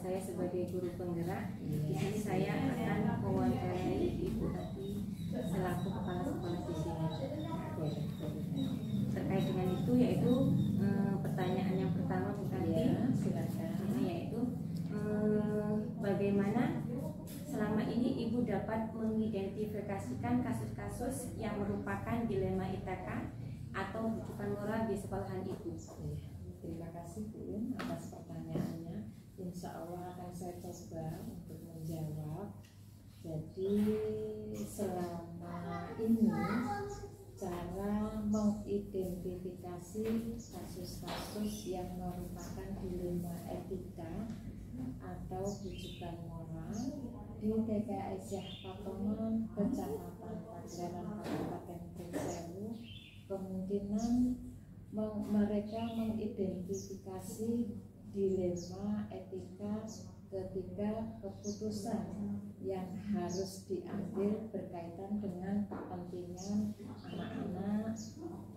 saya sebagai guru penggerak. Di sini saya akan mewawancarai Ibu Ati selaku kepala sekolah di sini. Terkait dengan itu yaitu pertanyaan yang pertama Bu Ati, silakan. Yaitu bagaimana selama ini Ibu dapat mengidentifikasikan kasus-kasus yang merupakan dilema ITK atau bujukan moral di sekolahan Ibu? Terima kasih Bu atas pertanyaannya. Insya Allah akan saya coba untuk menjawab. Jadi selama ini cara mengidentifikasi kasus-kasus yang merupakan dilema etika atau bujukan moral di TK Aisyah Patoman, Kecamatan Pageran, Kabupaten Pringsewu, kemungkinan mereka mengidentifikasi dilema etika ketika keputusan yang harus diambil berkaitan dengan kepentingan anak-anak,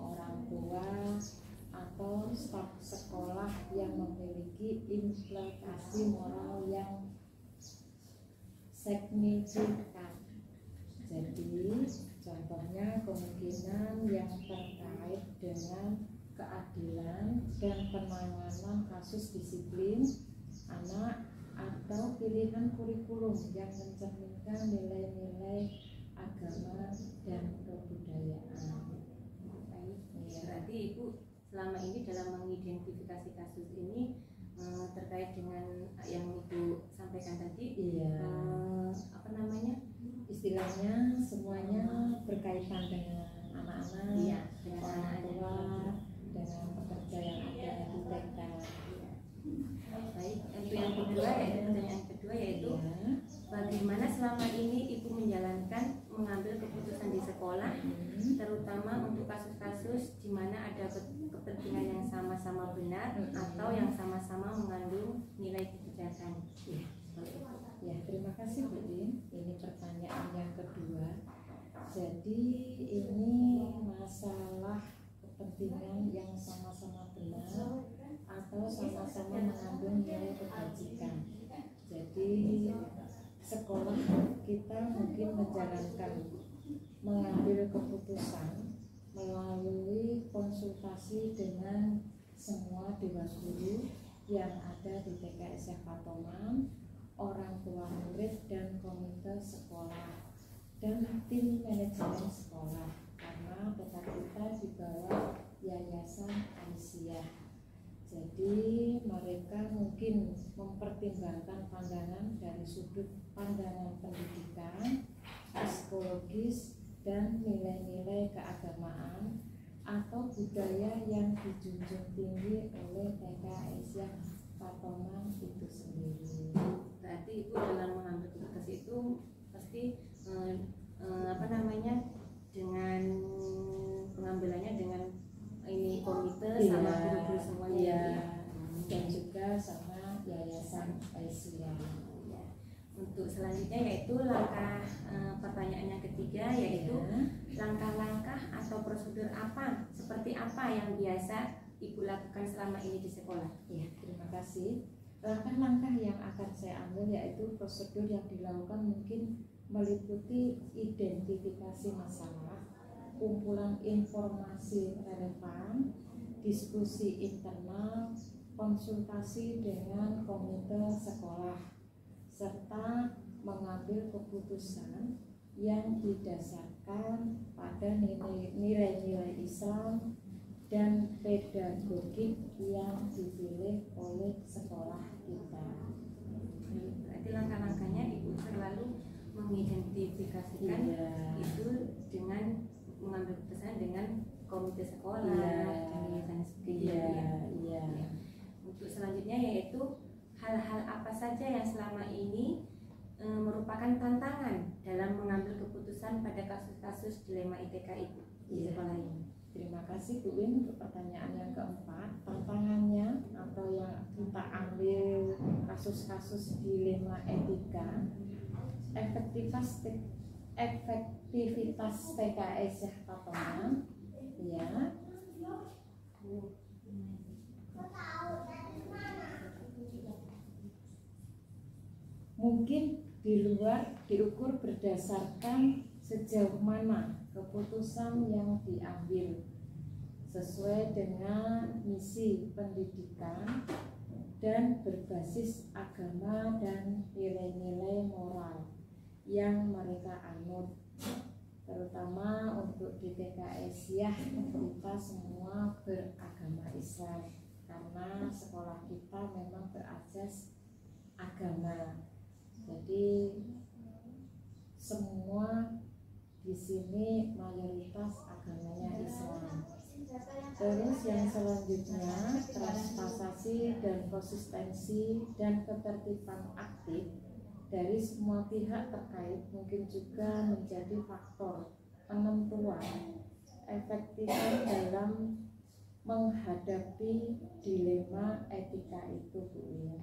orang tua, atau staf sekolah yang memiliki implikasi moral yang signifikan. Jadi contohnya kemungkinan yang terkait dengan keadilan dan penanganan kasus disiplin anak atau pilihan kurikulum yang mencerminkan nilai-nilai agama dan kebudayaan. Baik, berarti Ibu selama ini dalam mengidentifikasi kasus ini terkait dengan yang Ibu sampaikan tadi, apa namanya? Istilahnya semuanya berkaitan dengan anak-anak, dengan orang tua, dengan pekerja yang ada di TK. Baik, untuk yang kedua yaitu pertanyaan kedua yaitu bagaimana selama ini Ibu menjalankan mengambil keputusan di sekolah, terutama untuk kasus-kasus di mana ada kepentingan yang sama-sama benar atau yang sama-sama mengandung nilai kebijakan. Ya, terima kasih Bu Din. Ini pertanyaan yang kedua. Jadi ini masalah kepentingan yang sama-sama benar atau sama-sama mengandung nilai kebajikan. Jadi sekolah kita mungkin mengambil keputusan melalui konsultasi dengan semua dewan guru yang ada di TK Aisyah Patoman, orang tua murid dan komite sekolah dan tim manajemen sekolah, karena TK kita di bawah Yayasan Aisyah. Jadi mereka mungkin mempertimbangkan pandangan dari sudut pandangan pendidikan, psikologis, dan nilai-nilai keagamaan atau budaya yang dijunjung tinggi oleh TK Aisyah Patoman itu sendiri. Berarti Ibu dalam mengambil keputusan itu pasti apa namanya, dengan pengambilannya dengan ini komite sama guru-guru semuanya, dan juga sama Yayasan Aisyah. Untuk selanjutnya yaitu langkah pertanyaan yang ketiga yaitu langkah-langkah atau prosedur apa seperti apa yang biasa Ibu lakukan selama ini di sekolah? Ya, terima kasih. Langkah-langkah yang akan saya ambil yaitu prosedur yang dilakukan mungkin meliputi identifikasi masalah, kumpulan informasi relevan, diskusi internal, konsultasi dengan komite sekolah, serta mengambil keputusan yang didasarkan pada nilai-nilai Islam dan pedagogik yang dipilih oleh sekolah kita. Berarti langkah-langkahnya Ibu selalu mengidentifikasikan itu dengan mengambil keputusan dengan komite sekolah dan sebagainya. Untuk selanjutnya yaitu hal-hal apa saja yang selama ini merupakan tantangan dalam mengambil keputusan pada kasus-kasus dilema ITK Ibu di sekolah ini? Terima kasih Bu Win untuk pertanyaan yang keempat. Tantangannya atau yang kita ambil kasus-kasus dilema etika, efektivitas TK Aisyah Patoman, ya. mungkin di luar diukur berdasarkan sejauh mana keputusan yang diambil sesuai dengan misi pendidikan dan berbasis agama dan nilai-nilai moral yang mereka anut, terutama untuk di TKS ya, kita semua beragama Islam karena sekolah kita memang berasas agama. Jadi semua di sini mayoritas agamanya Islam. Terus yang selanjutnya, transparansi dan konsistensi dan ketertiban aktif dari semua pihak terkait mungkin juga menjadi faktor penentuan efektifan dalam menghadapi dilema etika itu, Bu ya.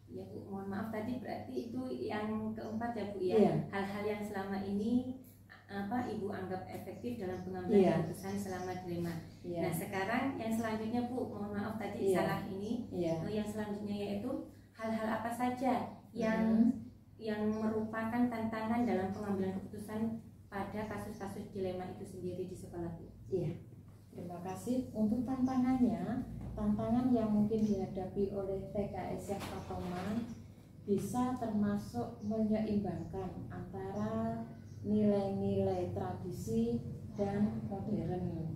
Ya Bu, mohon maaf tadi berarti itu yang keempat ya Bu ya. Iya. Hal-hal yang selama ini Ibu anggap efektif dalam pengambilan keputusan selama dilema. Nah sekarang yang selanjutnya Bu, mohon maaf tadi salah ini. Yang selanjutnya yaitu hal-hal apa saja yang merupakan tantangan dalam pengambilan keputusan pada kasus-kasus dilema itu sendiri di sekolah Bu. Iya. Terima kasih. Untuk tantangan yang mungkin dihadapi oleh TKS Patoman bisa termasuk menyeimbangkan antara nilai-nilai tradisi dan modern,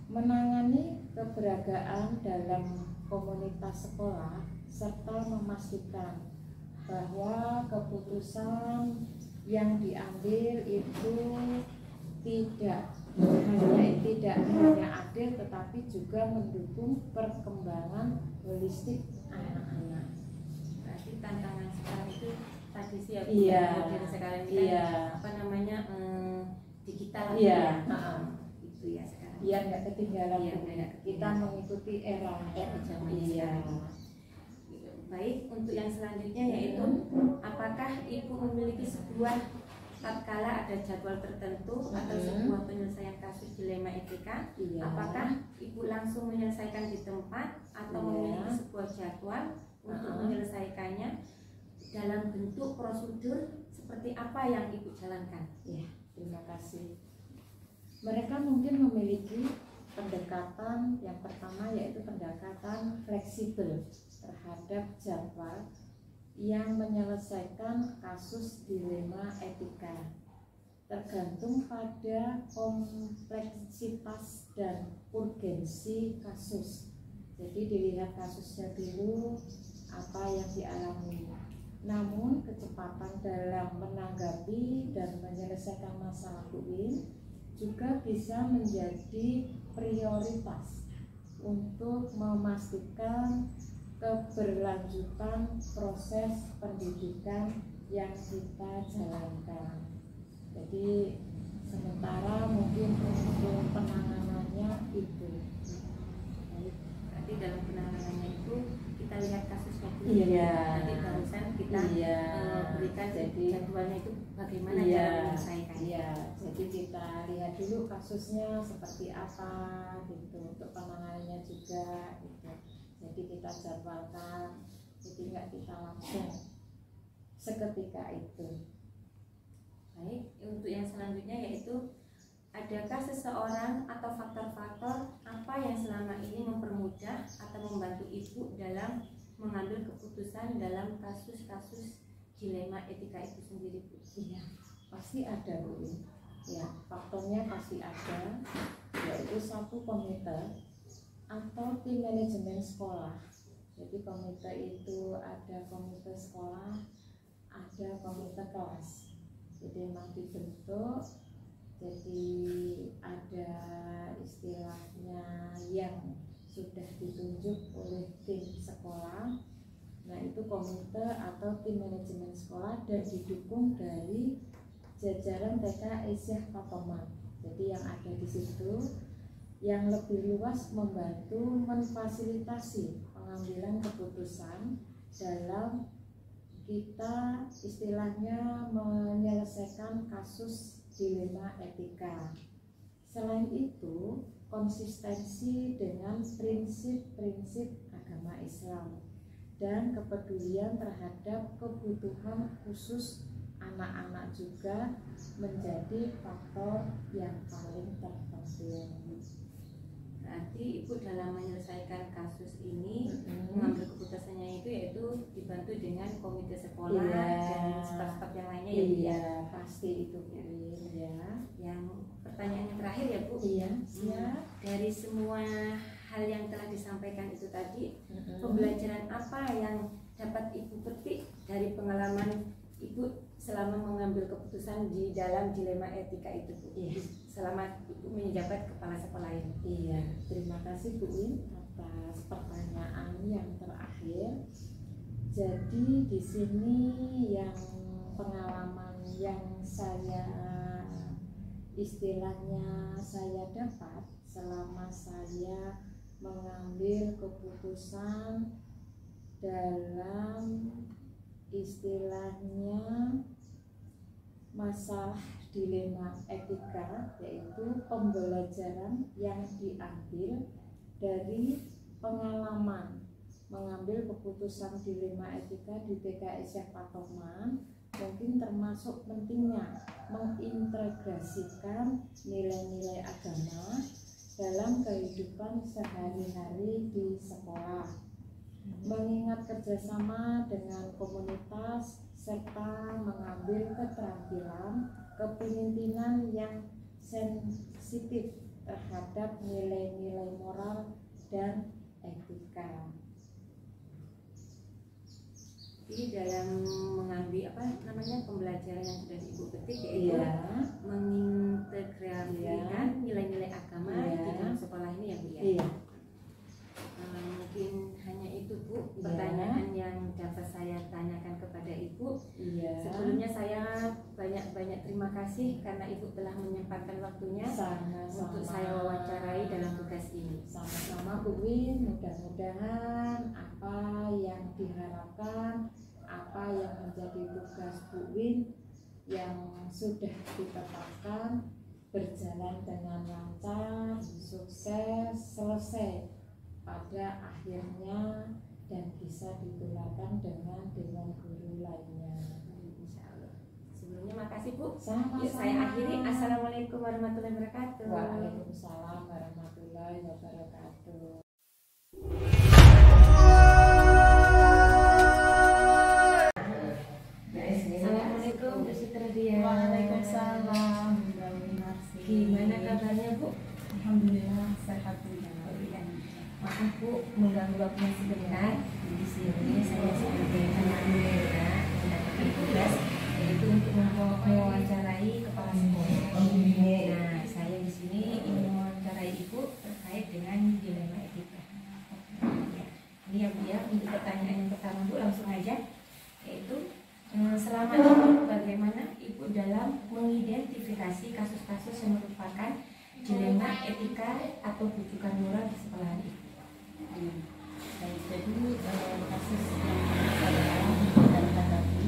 menangani keberagaman dalam komunitas sekolah, serta memastikan bahwa keputusan yang diambil itu tidak hanya adil tetapi juga mendukung perkembangan holistik anak-anak. Berarti tantangan sekarang itu tradisi ya Bu, modern sekarang ini apa namanya digital itu ya sekarang. Iya, nggak ketinggalan. Kita mengikuti era zaman sekarang. Baik, untuk yang selanjutnya yaitu apakah Ibu memiliki sebuah tatkala ada jadwal tertentu atau sebuah penyelesaian kasus dilema etika, apakah Ibu langsung menyelesaikan di tempat atau memiliki sebuah jadwal untuk menyelesaikannya dalam bentuk prosedur seperti apa yang Ibu jalankan? Ya, terima kasih. Mereka mungkin memiliki pendekatan yang pertama yaitu pendekatan fleksibel terhadap jadwal yang menyelesaikan kasus dilema etika, tergantung pada kompleksitas dan urgensi kasus. Jadi dilihat kasusnya dulu apa yang dialami. Namun kecepatan dalam menanggapi dan menyelesaikan masalah UIN juga bisa menjadi prioritas untuk memastikan keberlanjutan proses pendidikan yang kita jalankan. Jadi sementara mungkin untuk penanganannya itu. Berarti dalam penanganannya itu kita lihat kasusnya dulu. Nanti barusan kita berikan jadwalnya itu bagaimana cara menyelesaikannya. Jadi kita lihat dulu kasusnya seperti apa gitu, untuk penanganannya juga gitu. Jadi kita jadwalkan, jadi nggak kita langsung seketika itu. Baik, untuk yang selanjutnya yaitu adakah seseorang atau faktor-faktor apa yang selama ini mempermudah atau membantu Ibu dalam mengambil keputusan dalam kasus-kasus dilema etika itu sendiri Bu? Iya, pasti ada Bu. Ya, faktornya pasti ada, yaitu satu komite atau tim manajemen sekolah. Jadi komite itu ada komite sekolah, ada komite kelas. Jadi memang dibentuk, jadi ada istilahnya yang sudah ditunjuk oleh tim sekolah. Nah itu komite atau tim manajemen sekolah dan didukung dari jajaran TK Aisyah Patoman. Jadi yang ada di situ yang lebih luas membantu memfasilitasi pengambilan keputusan dalam kita istilahnya menyelesaikan kasus dilema etika. Selain itu, konsistensi dengan prinsip-prinsip agama Islam dan kepedulian terhadap kebutuhan khusus anak-anak juga menjadi faktor yang paling terpenting. Berarti Ibu dalam menyelesaikan kasus ini mengambil keputusannya itu yaitu dibantu dengan komite sekolah dan staf-staf yang lainnya ya Bu ya. Pasti itu Bu ya. Yang pertanyaan yang terakhir ya Bu. Iya, siap. Dari semua hal yang telah disampaikan itu tadi, pembelajaran apa yang dapat Ibu petik dari pengalaman Ibu selama mengambil keputusan di dalam dilema etika itu Bu? Selama Ibu menjabat kepala sekolah ini. Iya, terima kasih Bu Win atas pertanyaan yang terakhir. Jadi di sini yang pengalaman yang saya istilahnya saya dapat selama saya mengambil keputusan dalam istilahnya masalah dilema etika, yaitu pembelajaran yang diambil dari pengalaman mengambil keputusan dilema etika di TKS Patoman, mungkin termasuk pentingnya mengintegrasikan nilai-nilai agama dalam kehidupan sehari-hari di sekolah, mengingat kerjasama dengan komunitas serta mengambil keterampilan kepemimpinan yang sensitif terhadap nilai-nilai moral dan etika. Jadi dalam mengambil pembelajaran yang sudah Ibu petik yaitu mengintegrasikan nilai-nilai agama di dalam sekolah ini ya Bu ya. Mungkin hanya itu Bu pertanyaan yang dapat saya tanyakan kepada Ibu. Sebelumnya saya banyak terima kasih karena Ibu telah menyempatkan waktunya untuk saya wawancarai dalam tugas ini. Sama-sama Bu Win, mudah-mudahan apa yang diharapkan, apa yang menjadi tugas Bu Win yang sudah ditetapkan berjalan dengan lancar, sukses, selesai pada akhirnya dan bisa digunakan dengan dewan guru lainnya. Insyaallah. Sebelumnya makasih Bu. Sama-sama. Saya akhiri. Assalamualaikum warahmatullahi wabarakatuh. Waalaikumsalam warahmatullahi wabarakatuh. Assalamualaikum Bu Sutradia. Waalaikumsalam. Gimana kabarnya Bu? Alhamdulillah sehat Bu. Maaf Bu, mengganggu waktunya sebentar. Di sini saya sebagai anak muda mendapatkan tugas yaitu untuk mewawancarai kepala sekolah. Nah, saya di sini ingin mewawancarai Ibu terkait dengan dilema etika. Ini ya Bu ya, untuk pertanyaan yang pertama Bu langsung aja, yaitu selama ini bagaimana Ibu dalam mengidentifikasi kasus-kasus yang merupakan dilema etika atau rujukan moral di sekolahan Ibu? Jadi kasus yang saya alami dan hadapi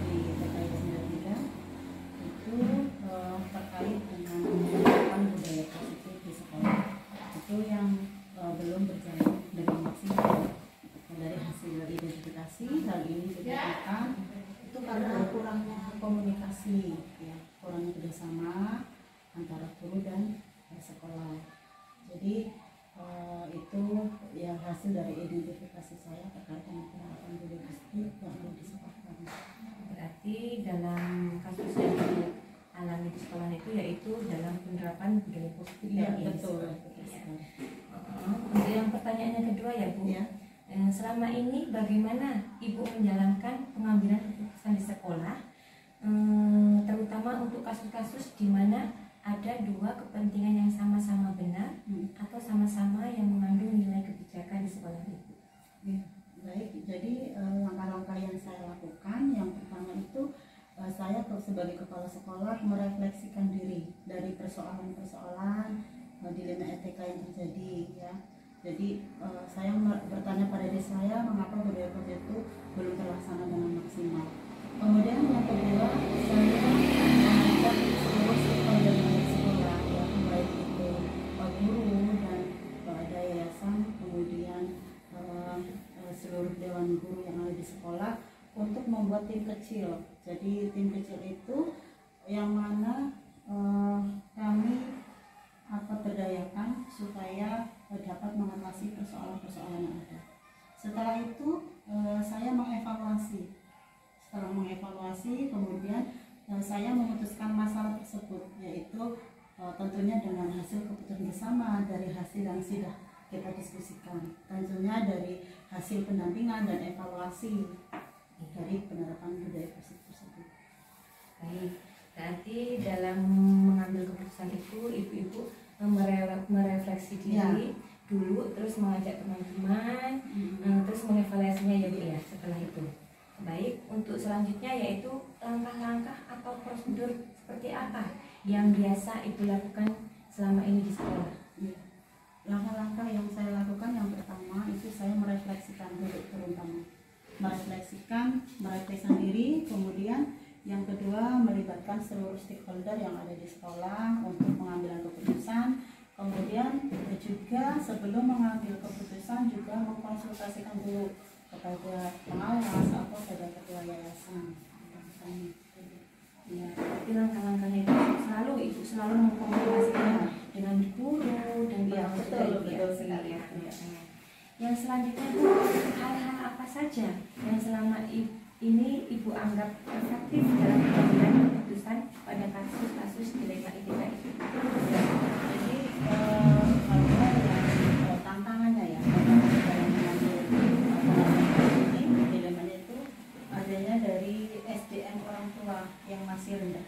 di TKS 93 itu terkait dengan penerapan budaya positif di sekolah. Itu yang belum berjalan dengan maksimal. Dari hasil identifikasi hal ini ditemukan itu karena kurangnya komunikasi, ya, kurangnya kerjasama antara guru dan sekolah. Jadi itu yang hasil dari identifikasi saya terkait dengan penerapan budaya positif yang belum disepakati. Berarti dalam kasus yang dialami di sekolah itu yaitu dalam penerapan budaya positif. Ya, yang betul. Ya. Untuk yang pertanyaan yang kedua ya Bu, Ya. Selama ini bagaimana Ibu menjalankan pengambilan keputusan di sekolah, terutama untuk kasus-kasus di mana ada dua kepentingan yang sama-sama benar atau sama-sama yang mengandung nilai kebijakan di sekolah Ibu? Ya, baik. Jadi langkah-langkah yang saya lakukan, yang pertama itu saya sebagai kepala sekolah merefleksikan diri dari persoalan-persoalan dilema etika yang terjadi, ya. Jadi saya bertanya pada diri saya mengapa budaya positif itu belum terlaksana dengan maksimal. Kemudian yang kedua, saya mengajak seluruh stakeholder dari sekolah, ya, baik itu guru dan ada yayasan, kemudian seluruh dewan guru guru yang ada di sekolah untuk membuat tim kecil. Jadi tim kecil itu yang mana kami berdayakan supaya dapat mengatasi persoalan-persoalan yang ada. Setelah itu saya mengevaluasi. Setelah mengevaluasi, kemudian saya memutuskan masalah tersebut, yaitu tentunya dengan hasil keputusan bersama dari hasil yang sudah kita diskusikan, tentunya dari hasil pendampingan dan evaluasi dari penerapan budaya positif tersebut. Baik, berarti dalam mengambil keputusan itu ibu-ibu merefleksi diri dulu, terus mengajak teman-teman, terus mengevaluasinya ya Bu ya setelah itu. Baik, untuk selanjutnya yaitu langkah-langkah atau prosedur seperti apa yang biasa Ibu lakukan selama ini di sekolah? Langkah-langkah yang saya lakukan yang pertama itu saya merefleksikan diri, terutama merefleksikan diri, kemudian yang kedua melibatkan seluruh stakeholder yang ada di sekolah untuk pengambilan keputusan. Kemudian juga sebelum mengambil keputusan juga mengkonsultasikan dulu kepada pengawas atau pada ketua yayasan. Ya, tapi langkah-langkahnya itu selalu mengkomunikasikan dengan guru dan betul sekali. Yang selanjutnya itu hal-hal apa saja yang selama ini Ibu anggap efektif dalam pengambilan keputusan pada kasus-kasus dilema etika itu? Jadi tantangannya ya dalam mengambil ini dilemanya itu adanya dari SDM orang tua yang masih rendah.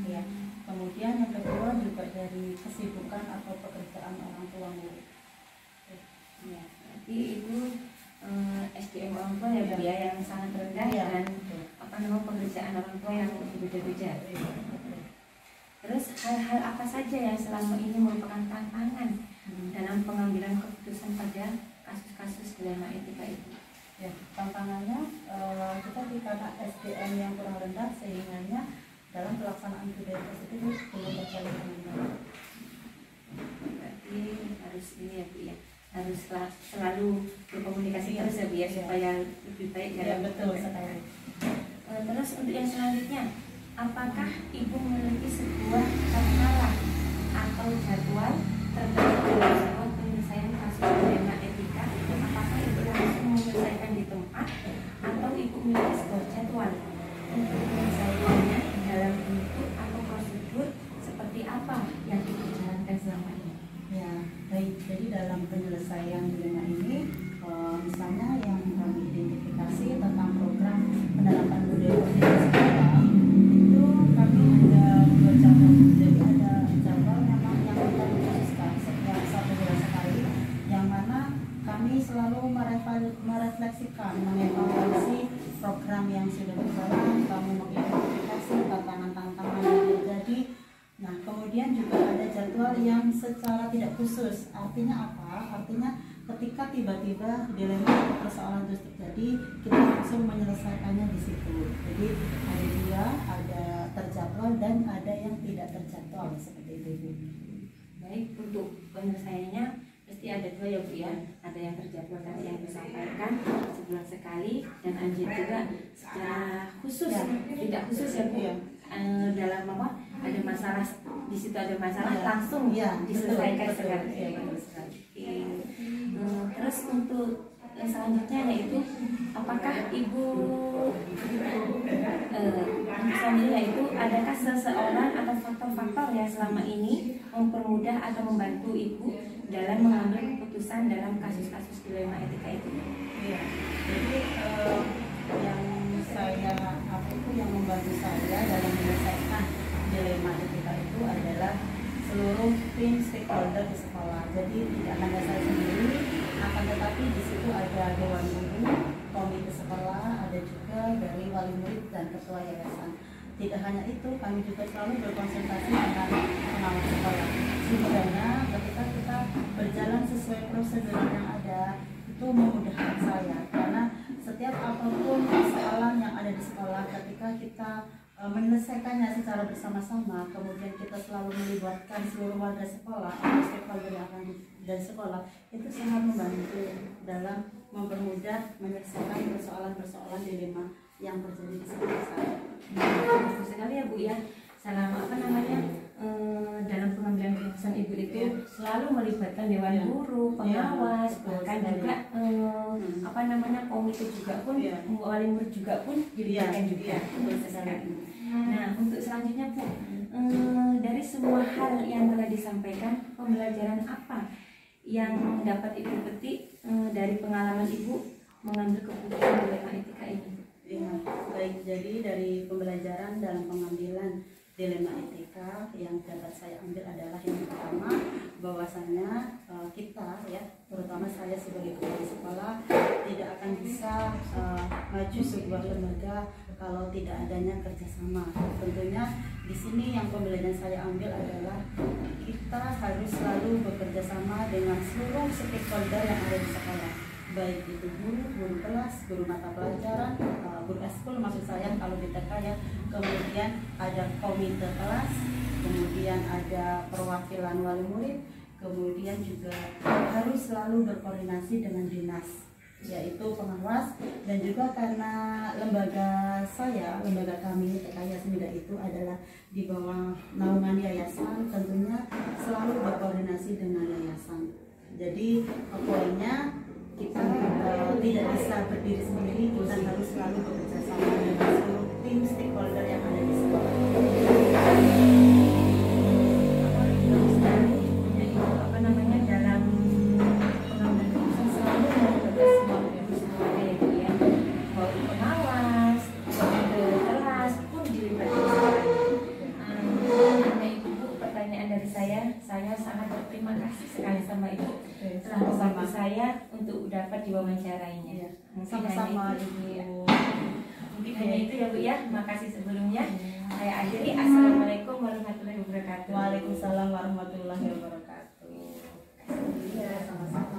Ya. Kemudian yang kedua juga dari kesibukan atau pekerjaan orang tua murid. Ya, berarti itu SDM orang tua ya Bu ya yang sangat rendah dan pekerjaan orang tua yang berbeda-beda. Terus hal-hal apa saja yang selama ini merupakan tantangan dalam pengambilan keputusan pada kasus-kasus dilema etika itu? Ya, tantangannya kita karena SDM yang kurang rendah sehingga dalam pelaksanaan budaya positif belum berjalan dengan baik. Berarti harus ini ya Bu ya, harus selalu berkomunikasi terus ya Bu ya supaya lebih baik dalam betul sekali. Terus untuk yang selanjutnya, apakah Ibu memiliki sebuah skala atau jadwal terkait dengan sebuah penyelesaian kasus dilema etika? Apakah Ibu langsung menyelesaikan di tempat atau Ibu memiliki sebuah jadwal untuk menyelesaikannya dalam bentuk atau prosedur seperti apa yang Ibu jalankan selama ini? Ya, baik. Jadi dalam penyelesaian dilema ini, misalnya yang kami identifikasi tentang program penerapan budaya positif di sekolah, itu kami ada 2 jadwal. Jadi ada jadwal memang yang kita khususkan setiap 1 bulan sekali, yang mana kami selalu merefleksikan, mengevaluasi program yang sudah berjalan, kami mengidentifikasi tantangan-tantangan yang terjadi. Nah, kemudian juga ada jadwal yang secara tidak khusus. Artinya apa? Artinya ketika tiba-tiba dilema atau persoalan itu terjadi, kita langsung menyelesaikannya di situ. Jadi ada 2, ada terjadwal dan ada yang tidak terjadwal seperti itu. Baik, untuk penyelesaiannya pasti ada 2 ya Bu ya. Ada yang terjadwal tadi yang disampaikan sebulan sekali, dan ada juga secara khusus tidak khusus ya Bu ya. Dalam ada masalah di situ, ada masalah langsung diselesaikan sekali. Terus untuk yang selanjutnya yaitu apakah Ibu selanjutnya yaitu adakah seseorang atau faktor-faktor yang selama ini mempermudah atau membantu Ibu dalam mengambil keputusan dalam kasus-kasus dilema etika itu? Iya. Jadi yang membantu saya dalam menyelesaikan dilema etika itu adalah seluruh tim stakeholder di sekolah. Jadi tidak hanya saya sendiri, akan tetapi di situ ada dewan guru, komite sekolah, ada juga dari wali murid dan ketua yayasan. Tidak hanya itu, kami juga selalu berkonsultasi dengan pengawas sekolah. Sebenarnya ketika kita berjalan sesuai prosedur yang ada, itu memudahkan saya karena setiap apapun persoalan yang ada di sekolah, ketika kita menyelesaikannya secara bersama-sama, kemudian kita selalu melibatkan seluruh warga sekolah atau stakeholder yang akan dari sekolah, itu sangat membantu dalam mempermudah menyelesaikan persoalan-persoalan dilema yang terjadi di sekitar saya. Bagus sekali ya Bu ya. Selama dalam pengambilan keputusan Ibu itu selalu melibatkan dewan guru, pengawas, bahkan juga komite juga pun, wali murid juga pun dilibatkan juga. Nah, untuk selanjutnya Bu, dari semua hal yang telah disampaikan, pembelajaran apa yang dapat Ibu petik dari pengalaman Ibu mengambil keputusan dilema etika ini? Ya, baik. Jadi dari pembelajaran dalam pengambilan dilema etika yang dapat saya ambil adalah yang pertama, bahwasanya kita ya, terutama saya sebagai kepala sekolah, tidak akan bisa maju sebuah lembaga kalau tidak adanya kerjasama. Tentunya di sini yang pembelajaran saya ambil adalah kita harus selalu bekerja sama dengan seluruh stakeholder yang ada di sekolah, baik itu guru kelas, guru mata pelajaran, guru eskul maksud saya kalau di TK ya, kemudian ada komite kelas, kemudian ada perwakilan wali murid, kemudian juga harus selalu berkoordinasi dengan dinas, yaitu pengawas, dan juga karena lembaga kami TK Yasin Mida itu adalah di bawah naungan yayasan, tentunya selalu berkoordinasi dengan yayasan. Jadi poinnya kita tidak bisa berdiri sendiri, kita harus selalu bekerja sama dengan seluruh tim stakeholder yang ada di sekolah. Dalam pengambilan keputusan selalu melibatkan semua ya, baik pengawas, kelas pun dilibatkan. Hanya itu Bu, pertanyaan dari saya sangat berterima kasih sekali sama Ibu telah membantu saya untuk dapat diwawancarainya. Sama-sama Ibu. Mungkin hanya itu ya Bu ya. Makasih sebelumnya. Saya akhiri. Assalamualaikum warahmatullahi wabarakatuh. Waalaikumsalam warahmatullahi wabarakatuh. Ya, sama-sama.